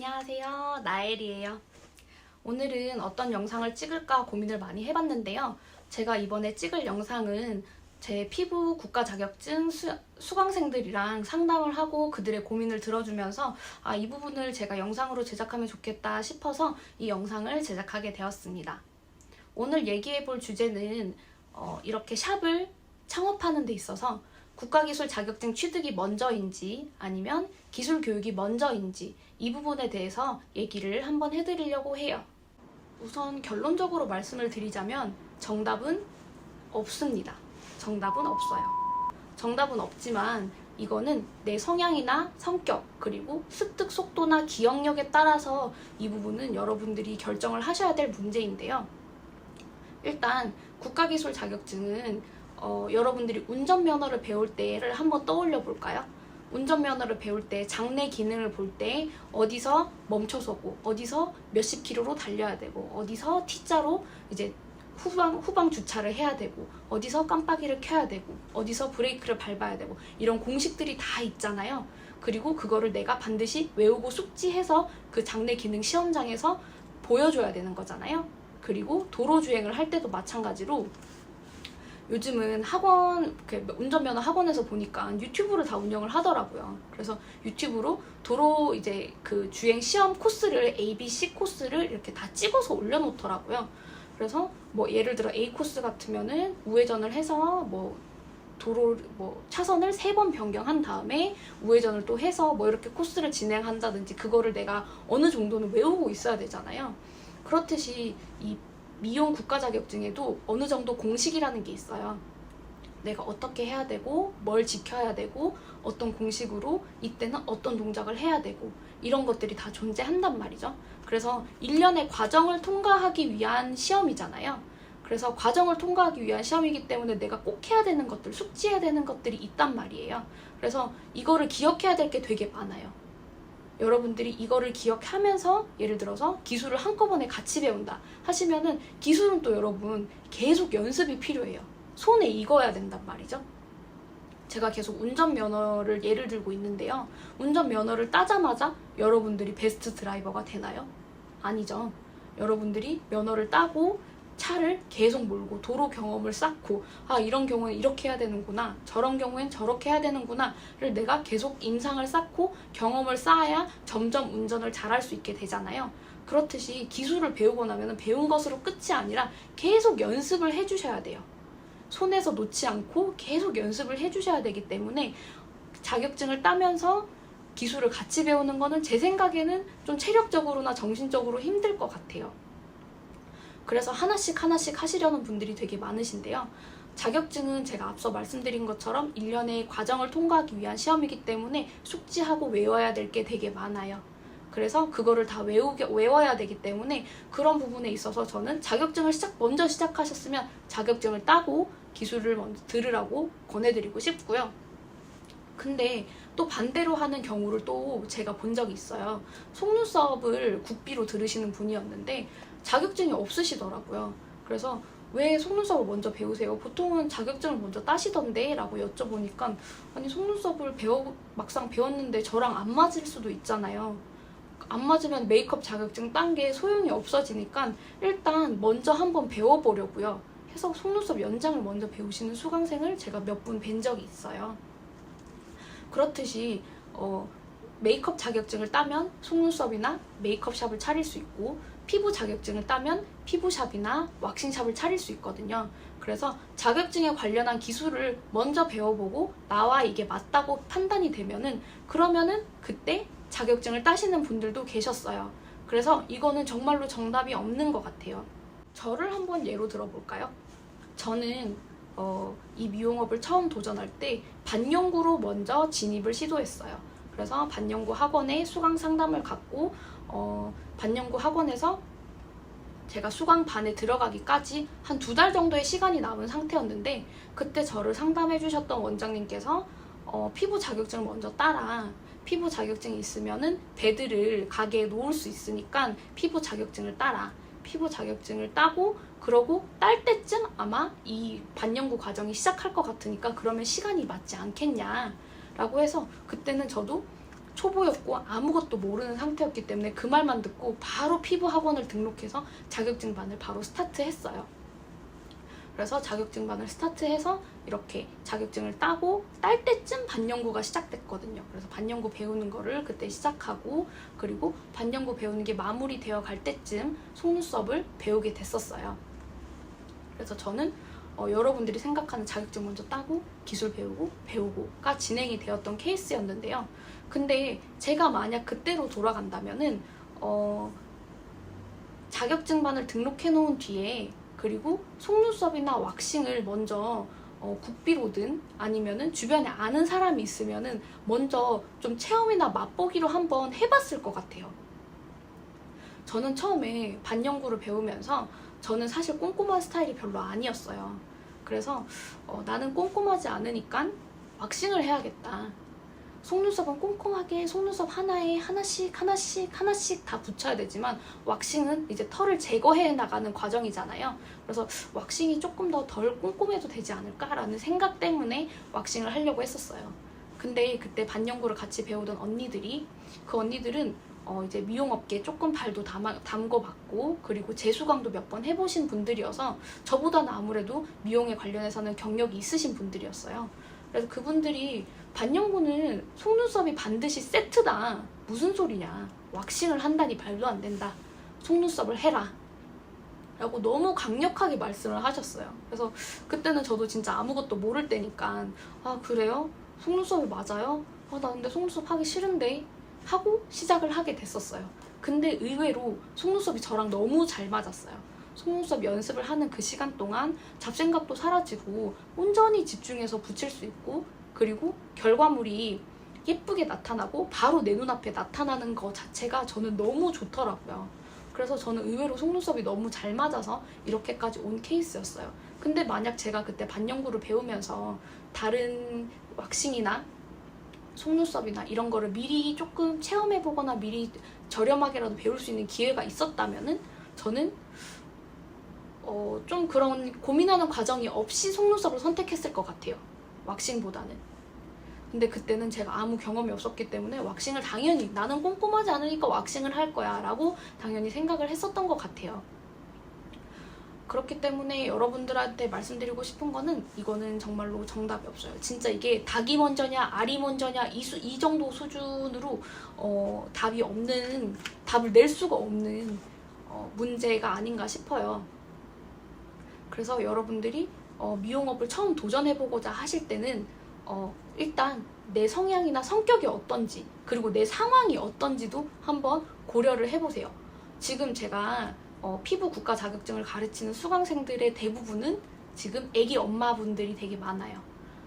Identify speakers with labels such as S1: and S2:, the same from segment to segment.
S1: 안녕하세요, 나엘이에요. 오늘은 어떤 영상을 찍을까 고민을 많이 해봤는데요. 제가 이번에 찍을 영상은 제 피부 국가 자격증 수강생들이랑 상담을 하고 그들의 고민을 들어주면서 이 부분을 제가 영상으로 제작하면 좋겠다 싶어서 이 영상을 제작하게 되었습니다. 오늘 얘기해볼 주제는 이렇게 샵을 창업하는 데 있어서 국가기술 자격증 취득이 먼저인지 아니면 기술 교육이 먼저인지 이 부분에 대해서 얘기를 한번 해드리려고 해요. 우선 결론적으로 말씀을 드리자면 정답은 없습니다. 정답은 없어요. 정답은 없지만 이거는 내 성향이나 성격 그리고 습득 속도나 기억력에 따라서 이 부분은 여러분들이 결정을 하셔야 될 문제인데요. 일단 국가기술 자격증은 여러분들이 운전면허를 배울 때를 한번 떠올려 볼까요? 운전면허를 배울 때 장내 기능을 볼 때 어디서 멈춰서고 어디서 몇십 킬로로 달려야 되고 어디서 T자로 이제 후방 주차를 해야 되고 어디서 깜빡이를 켜야 되고 어디서 브레이크를 밟아야 되고 이런 공식들이 다 있잖아요. 그리고 그거를 내가 반드시 외우고 숙지해서 그 장내 기능 시험장에서 보여줘야 되는 거잖아요. 그리고 도로주행을 할 때도 마찬가지로 요즘은 운전면허 학원에서 보니까 유튜브를 다 운영을 하더라고요. 그래서 유튜브로 도로 이제 그 주행 시험 코스를 A, B, C 코스를 이렇게 다 찍어서 올려놓더라고요. 그래서 뭐 예를 들어 A 코스 같으면은 우회전을 해서 차선을 3번 변경한 다음에 우회전을 또 해서 이렇게 코스를 진행한다든지 그거를 내가 어느 정도는 외우고 있어야 되잖아요. 그렇듯이 이 미용 국가 자격증에도 어느 정도 공식이라는 게 있어요. 내가 어떻게 해야 되고 뭘 지켜야 되고 어떤 공식으로 이때는 어떤 동작을 해야 되고 이런 것들이 다 존재한단 말이죠. 그래서 1년의 과정을 통과하기 위한 시험이잖아요. 그래서 과정을 통과하기 위한 시험이기 때문에 내가 꼭 해야 되는 것들, 숙지해야 되는 것들이 있단 말이에요. 그래서 이거를 기억해야 될 게 되게 많아요. 여러분들이 이거를 기억하면서 예를 들어서 기술을 한꺼번에 같이 배운다 하시면은 기술은 또 여러분 계속 연습이 필요해요. 손에 익어야 된단 말이죠. 제가 계속 운전면허를 예를 들고 있는데요. 운전면허를 따자마자 여러분들이 베스트 드라이버가 되나요? 아니죠. 여러분들이 면허를 따고 차를 계속 몰고 도로 경험을 쌓고 이런 경우는 이렇게 해야 되는구나 저런 경우엔 저렇게 해야 되는구나를 내가 계속 임상을 쌓고 경험을 쌓아야 점점 운전을 잘할 수 있게 되잖아요. 그렇듯이 기술을 배우고 나면 배운 것으로 끝이 아니라 계속 연습을 해주셔야 돼요. 손에서 놓지 않고 계속 연습을 해주셔야 되기 때문에 자격증을 따면서 기술을 같이 배우는 거는 제 생각에는 좀 체력적으로나 정신적으로 힘들 것 같아요. 그래서 하나씩 하시려는 분들이 되게 많으신데요. 자격증은 제가 앞서 말씀드린 것처럼 1년의 과정을 통과하기 위한 시험이기 때문에 숙지하고 외워야 될 게 되게 많아요. 그래서 그거를 다 외워야 되기 때문에 그런 부분에 있어서 저는 자격증을 먼저 시작하셨으면 자격증을 따고 기술을 먼저 들으라고 권해드리고 싶고요. 근데 또 반대로 하는 경우를 또 제가 본 적이 있어요. 속눈썹을 국비로 들으시는 분이었는데 자격증이 없으시더라고요. 그래서 왜 속눈썹을 먼저 배우세요? 보통은 자격증을 먼저 따시던데? 라고 여쭤보니까 아니 속눈썹을 막상 배웠는데 저랑 안 맞을 수도 있잖아요. 안 맞으면 메이크업 자격증 딴 게 소용이 없어지니까 일단 먼저 한번 배워보려고요. 해서 속눈썹 연장을 먼저 배우시는 수강생을 제가 몇 분 뵌 적이 있어요. 그렇듯이 메이크업 자격증을 따면 속눈썹이나 메이크업샵을 차릴 수 있고 피부 자격증을 따면 피부샵이나 왁싱샵을 차릴 수 있거든요. 그래서 자격증에 관련한 기술을 먼저 배워보고 나와 이게 맞다고 판단이 되면은 그러면은 그때 자격증을 따시는 분들도 계셨어요. 그래서 이거는 정말로 정답이 없는 것 같아요. 저를 한번 예로 들어볼까요? 저는 이 미용업을 처음 도전할 때 반영구로 먼저 진입을 시도했어요. 그래서 반영구 학원에 수강 상담을 갖고 반영구 학원에서 제가 수강반에 들어가기까지 한 2달 정도의 시간이 남은 상태였는데 그때 저를 상담해 주셨던 원장님께서 피부 자격증을 먼저 따라. 피부 자격증이 있으면은 베드를 가게에 놓을 수 있으니까 피부 자격증을 따라. 피부 자격증을 따고 그러고 딸 때쯤 아마 이 반영구 과정이 시작할 것 같으니까 그러면 시간이 맞지 않겠냐 라고 해서 그때는 저도 초보였고 아무것도 모르는 상태였기 때문에 그 말만 듣고 바로 피부 학원을 등록해서 자격증반을 바로 스타트했어요. 그래서 자격증반을 스타트해서 이렇게 자격증을 따고 딸 때쯤 반영구가 시작됐거든요. 그래서 반영구 배우는 거를 그때 시작하고, 그리고 반영구 배우는 게 마무리되어 갈 때쯤 속눈썹을 배우게 됐었어요. 그래서 저는 여러분들이 생각하는 자격증 먼저 따고 기술 배우고가 진행이 되었던 케이스였는데요. 근데 제가 만약 그때로 돌아간다면은 자격증반을 등록해 놓은 뒤에, 그리고 속눈썹이나 왁싱을 먼저 국비로든 아니면은 주변에 아는 사람이 있으면은 먼저 좀 체험이나 맛보기로 한번 해봤을 것 같아요. 저는 처음에 반영구를 배우면서 저는 사실 꼼꼼한 스타일이 별로 아니었어요. 그래서 나는 꼼꼼하지 않으니까 왁싱을 해야겠다. 속눈썹은 꼼꼼하게 속눈썹 하나에 하나씩 다 붙여야 되지만 왁싱은 이제 털을 제거해 나가는 과정이잖아요. 그래서 왁싱이 조금 더 덜 꼼꼼해도 되지 않을까라는 생각 때문에 왁싱을 하려고 했었어요. 근데 그때 반영구를 같이 배우던 언니들이, 그 언니들은 이제 미용업계에 조금 발도 담궈봤고, 그리고 재수강도 몇 번 해보신 분들이어서 저보다는 아무래도 미용에 관련해서는 경력이 있으신 분들이었어요. 그래서 그분들이 반영구는 속눈썹이 반드시 세트다. 무슨 소리냐. 왁싱을 한다니 말도 안 된다. 속눈썹을 해라. 라고 너무 강력하게 말씀을 하셨어요. 그래서 그때는 저도 진짜 아무것도 모를 때니까, 아 그래요? 속눈썹이 맞아요? 나 근데 속눈썹 하기 싫은데 하고 시작을 하게 됐었어요. 근데 의외로 속눈썹이 저랑 너무 잘 맞았어요. 속눈썹 연습을 하는 그 시간 동안 잡생각도 사라지고 온전히 집중해서 붙일 수 있고, 그리고 결과물이 예쁘게 나타나고 바로 내 눈앞에 나타나는 거 자체가 저는 너무 좋더라고요. 그래서 저는 의외로 속눈썹이 너무 잘 맞아서 이렇게까지 온 케이스였어요. 근데 만약 제가 그때 반영구를 배우면서 다른 왁싱이나 속눈썹이나 이런 거를 미리 조금 체험해보거나 미리 저렴하게라도 배울 수 있는 기회가 있었다면은 저는 좀 그런 고민하는 과정이 없이 속눈썹을 선택했을 것 같아요. 왁싱보다는. 근데 그때는 제가 아무 경험이 없었기 때문에 왁싱을 당연히, 나는 꼼꼼하지 않으니까 왁싱을 할 거야 라고 당연히 생각을 했었던 것 같아요. 그렇기 때문에 여러분들한테 말씀드리고 싶은 거는, 이거는 정말로 정답이 없어요. 진짜 이게 닭이 먼저냐 알이 먼저냐 이 정도 수준으로 답을 낼 수가 없는 문제가 아닌가 싶어요. 그래서 여러분들이 미용업을 처음 도전해보고자 하실 때는 일단 내 성향이나 성격이 어떤지, 그리고 내 상황이 어떤지도 한번 고려를 해보세요. 지금 제가 피부 국가 자격증을 가르치는 수강생들의 대부분은 지금 애기 엄마분들이 되게 많아요.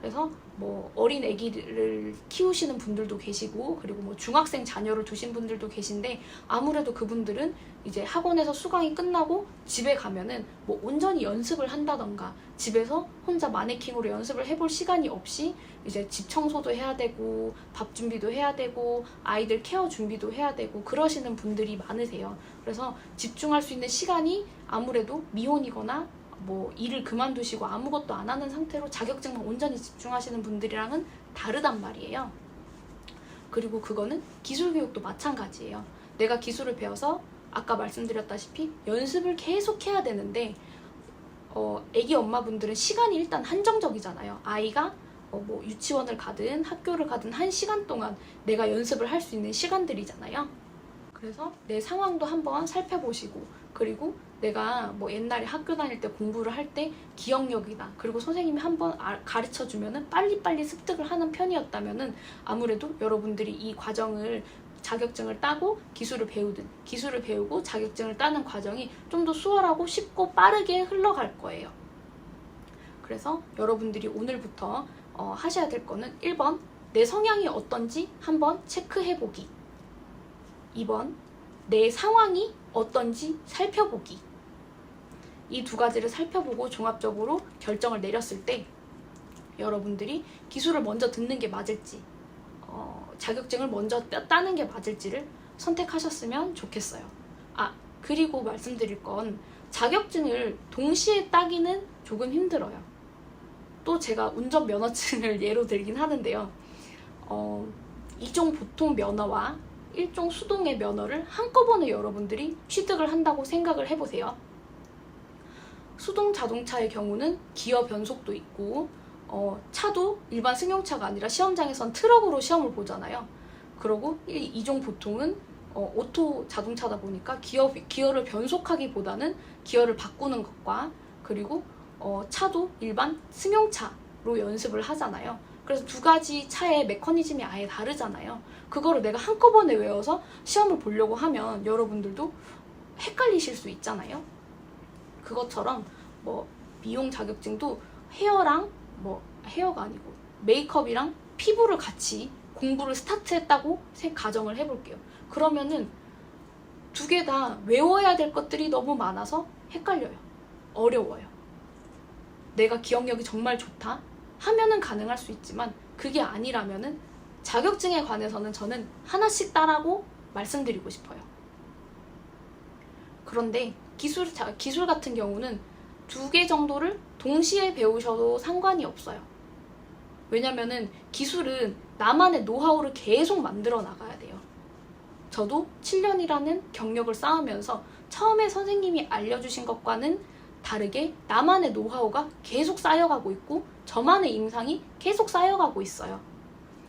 S1: 그래서 뭐 어린 애기를 키우시는 분들도 계시고, 그리고 뭐 중학생 자녀를 두신 분들도 계신데, 아무래도 그분들은 이제 학원에서 수강이 끝나고 집에 가면은 뭐 온전히 연습을 한다던가 집에서 혼자 마네킹으로 연습을 해볼 시간이 없이 이제 집 청소도 해야 되고 밥 준비도 해야 되고 아이들 케어 준비도 해야 되고 그러시는 분들이 많으세요. 그래서 집중할 수 있는 시간이 아무래도 미혼이거나 뭐 일을 그만두시고 아무것도 안 하는 상태로 자격증만 온전히 집중하시는 분들이랑은 다르단 말이에요. 그리고 그거는 기술 교육도 마찬가지예요. 내가 기술을 배워서 아까 말씀드렸다시피 연습을 계속 해야 되는데 애기 엄마분들은 시간이 일단 한정적이잖아요. 아이가 뭐 유치원을 가든 학교를 가든 1시간 동안 내가 연습을 할 수 있는 시간들이잖아요. 그래서 내 상황도 한번 살펴보시고, 그리고 내가 뭐 옛날에 학교 다닐 때 공부를 할 때 기억력이나, 그리고 선생님이 한번 가르쳐 주면은 빨리빨리 습득을 하는 편이었다면은 아무래도 여러분들이 이 과정을 자격증을 따고 기술을 배우고 자격증을 따는 과정이 좀 더 수월하고 쉽고 빠르게 흘러갈 거예요. 그래서 여러분들이 오늘부터 하셔야 될 거는 1번 내 성향이 어떤지 한번 체크해보기, 2번 내 상황이 어떤지 살펴보기. 이 두 가지를 살펴보고 종합적으로 결정을 내렸을 때 여러분들이 기술을 먼저 듣는 게 맞을지 자격증을 먼저 따는 게 맞을지를 선택하셨으면 좋겠어요. 그리고 말씀드릴 건 자격증을 동시에 따기는 조금 힘들어요. 또 제가 운전면허증을 예로 들긴 하는데요. 2종 보통 면허와 1종 수동의 면허를 한꺼번에 여러분들이 취득을 한다고 생각을 해보세요. 수동 자동차의 경우는 기어 변속도 있고 차도 일반 승용차가 아니라 시험장에선 트럭으로 시험을 보잖아요. 그리고 2종 보통은 오토 자동차다 보니까 기어를 변속하기보다는 기어를 바꾸는 것과 그리고 차도 일반 승용차로 연습을 하잖아요. 그래서 두 가지 차의 메커니즘이 아예 다르잖아요. 그거를 내가 한꺼번에 외워서 시험을 보려고 하면 여러분들도 헷갈리실 수 있잖아요. 그것처럼 미용 자격증도 헤어랑 헤어가 아니고 메이크업이랑 피부를 같이 공부를 스타트했다고 가정을 해볼게요. 그러면은 두 개 다 외워야 될 것들이 너무 많아서 헷갈려요. 어려워요. 내가 기억력이 정말 좋다 하면은 가능할 수 있지만 그게 아니라면은 자격증에 관해서는 저는 하나씩 따라고 말씀드리고 싶어요. 그런데 기술 같은 경우는 두 개 정도를 동시에 배우셔도 상관이 없어요. 왜냐면은 기술은 나만의 노하우를 계속 만들어 나가야 돼요. 저도 7년이라는 경력을 쌓으면서 처음에 선생님이 알려주신 것과는 다르게 나만의 노하우가 계속 쌓여가고 있고 저만의 임상이 계속 쌓여가고 있어요.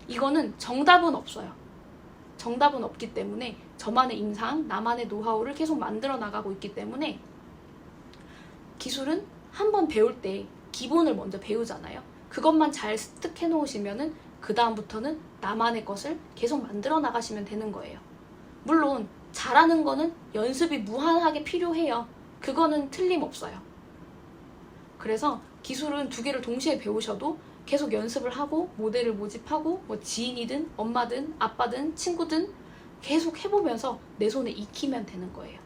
S1: 이거는 정답은 없어요. 정답은 없기 때문에 저만의 임상, 나만의 노하우를 계속 만들어 나가고 있기 때문에 기술은 한번 배울 때 기본을 먼저 배우잖아요. 그것만 잘 습득해 놓으시면은 그 다음부터는 나만의 것을 계속 만들어 나가시면 되는 거예요. 물론 잘하는 거는 연습이 무한하게 필요해요. 그거는 틀림없어요. 그래서 기술은 두 개를 동시에 배우셔도 계속 연습을 하고 모델을 모집하고 지인이든 엄마든 아빠든 친구든 계속 해보면서 내 손에 익히면 되는 거예요.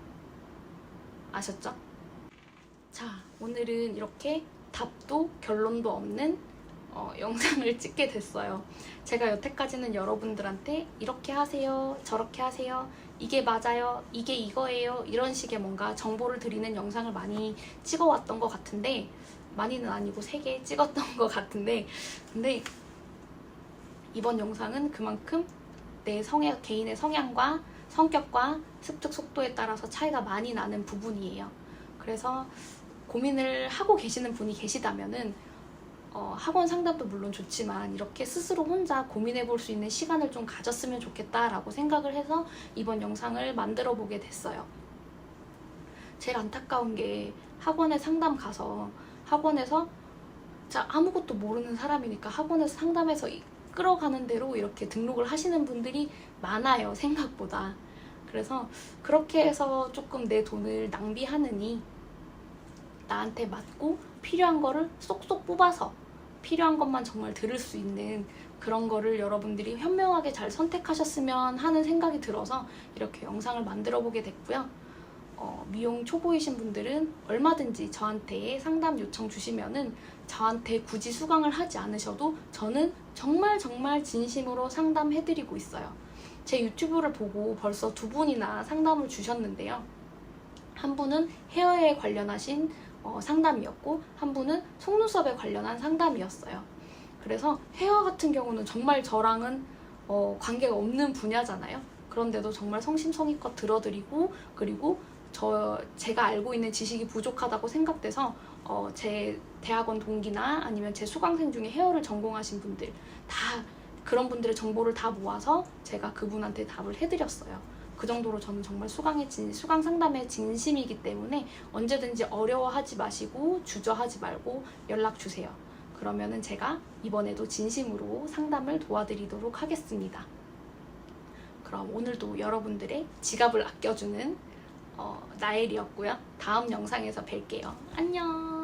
S1: 아셨죠? 자, 오늘은 이렇게 답도 결론도 없는 영상을 찍게 됐어요. 제가 여태까지는 여러분들한테 이렇게 하세요, 저렇게 하세요, 이게 맞아요, 이게 이거예요, 이런 식의 뭔가 정보를 드리는 영상을 많이 찍어왔던 것 같은데, 많이는 아니고 3개 찍었던 것 같은데, 근데 이번 영상은 그만큼 내 개인의 성향과 성격과 습득 속도에 따라서 차이가 많이 나는 부분이에요. 그래서 고민을 하고 계시는 분이 계시다면은 학원 상담도 물론 좋지만 이렇게 스스로 혼자 고민해 볼 수 있는 시간을 좀 가졌으면 좋겠다라고 생각을 해서 이번 영상을 만들어 보게 됐어요. 제일 안타까운 게 학원에 상담 가서 학원에서 아무것도 모르는 사람이니까 학원에서 상담해서 끌어가는 대로 이렇게 등록을 하시는 분들이 많아요, 생각보다. 그래서 그렇게 해서 조금 내 돈을 낭비하느니 나한테 맞고 필요한 거를 쏙쏙 뽑아서 필요한 것만 정말 들을 수 있는 그런 거를 여러분들이 현명하게 잘 선택하셨으면 하는 생각이 들어서 이렇게 영상을 만들어 보게 됐고요. 미용 초보이신 분들은 얼마든지 저한테 상담 요청 주시면은 저한테 굳이 수강을 하지 않으셔도 저는 정말 진심으로 상담해드리고 있어요. 제 유튜브를 보고 벌써 2분이나 상담을 주셨는데요. 한 분은 헤어에 관련하신 상담이었고 한 분은 속눈썹에 관련한 상담이었어요. 그래서 헤어 같은 경우는 정말 저랑은 관계가 없는 분야잖아요. 그런데도 정말 성심성의껏 들어드리고 그리고 제가 알고 있는 지식이 부족하다고 생각돼서 제 대학원 동기나 아니면 제 수강생 중에 헤어를 전공하신 분들 다 그런 분들의 정보를 다 모아서 제가 그분한테 답을 해드렸어요. 그 정도로 저는 정말 수강 상담에 진심이기 때문에 언제든지 어려워하지 마시고 주저하지 말고 연락 주세요. 그러면은 제가 이번에도 진심으로 상담을 도와드리도록 하겠습니다. 그럼 오늘도 여러분들의 지갑을 아껴주는 나엘이었고요. 다음 영상에서 뵐게요. 안녕.